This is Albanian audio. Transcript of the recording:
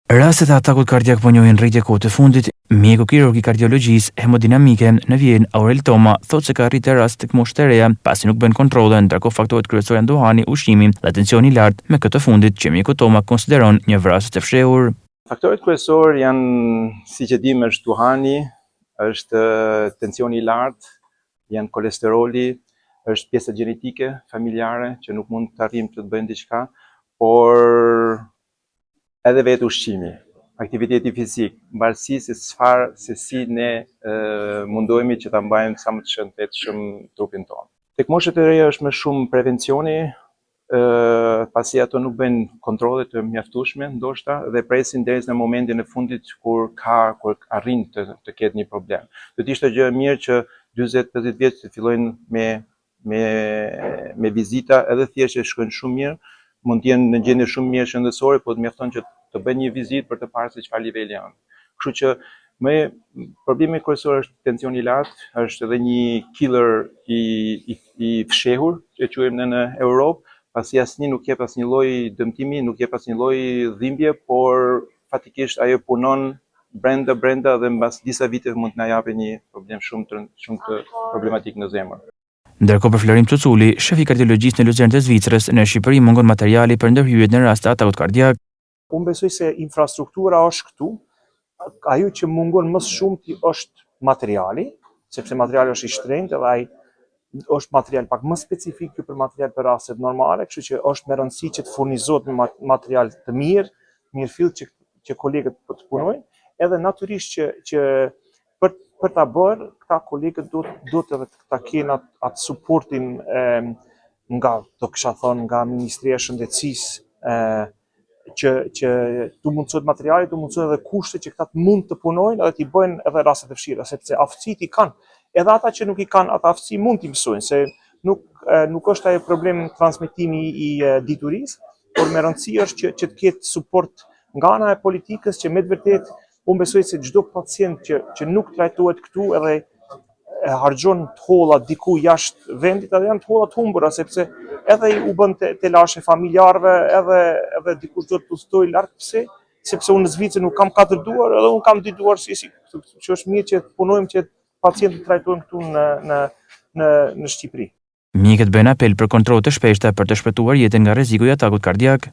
Rastet e atakut kardiak po njohin rritje kohë të fundit. Mjeku kirurg i kardiologjisë hemodinamike në Vjenë, Aurel Toma, thotë se ka rritë rast tek moshët e reja pasi nuk bën kontrolle, ndërkohë faktorët kryesorë janë duhani, ushqimi dhe tensioni i lartë, me këtë fundit që mjeku Toma konsideron një vrasje të fshehur. Faktorët kryesorë janë, siç e dimë, është duhani, është tensioni i lartë, janë kolesteroli, është pjesa gjenetike familjare që nuk mund të arrijmë të bëjmë diçka, por edhe vetë ushqimi, aktiviteti fizik, mbarësi se si ne mundohemi që ta mbajmë sa më të shëndetshëm trupin tonë. Tek moshët e reja është më shumë prevencioni, pasi ato nuk bëjnë kontrolle të mjaftueshme ndoshta dhe presin deri në momentin e fundit kur arrin të ketë një problem. Do të ishte gjë e mirë që 40-50 vjeç të fillojnë me vizita, edhe thjesht që shkojnë shumë mirë, mund të jenë në gjendje shumë mirë shëndetësore, po të mjafton që të bëjnë një vizitë për të parë se çfarë niveli janë. Kështu që problemi kryesor është tensioni i lartë, është edhe një killer i fshehur, që quajmë në Europë, pasi asnjë nuk jep asnjë lloj dëmtimi, nuk jep asnjë lloj dhimbje, por fatikisht ajo punon brenda dhe mbas disa viteve mund të na japë një problem shumë të problematik në zemër. Ndërkohë për Florim Cuculi, shef i kardiologjisë në Luzernë të Zvicrës, në Shqipëri mungon materiali për ndërhyrjet në rast të atakut kardiak. Unë besoj se infrastruktura është këtu, ajo që mungon më shumë është materiali, sepse materiali është i shtrenjtë dhe ai është material pak më specifik për material për rastet normale, kështu që është me rëndësi që të furnizohet me material të mirëfill që kolegët të punojnë, edhe natyrisht që për ta bërë, këta kolegët do të ta kenë atë suportin nga, do kisha thënë, nga Ministria e Shëndetësisë, që tu mundësohet materiali, tu mundësohet edhe kushte që këta mund të punojnë edhe t'i bëjnë edhe rastet e vështira, sepse aftësitë i kanë. Edhe ata që nuk i kanë ata aftësi mund t'i mësojnë, se nuk është ajo problem transmetimi i diturisë, por me rëndësi është që të ketë suport nga ana e politikës, që me të vërtetë unë besoj se çdo pacient që nuk trajtohet këtu edhe harxhon të holla diku jashtë vendit, edhe janë të holla të humbura, sepse edhe u bën të lashe familjarëve, edhe dikush do të udhtoj larg pse, sepse unë në Zvicër nuk kam 4 duar, edhe unë kam 2 duar, që është mirë që të punojmë që pacientët trajtojmë këtu në Shqipëri. Mjekët bëjnë apel për kontroll të shpeshta për të shpëtuar jetën nga rreziku i atakut kardiak.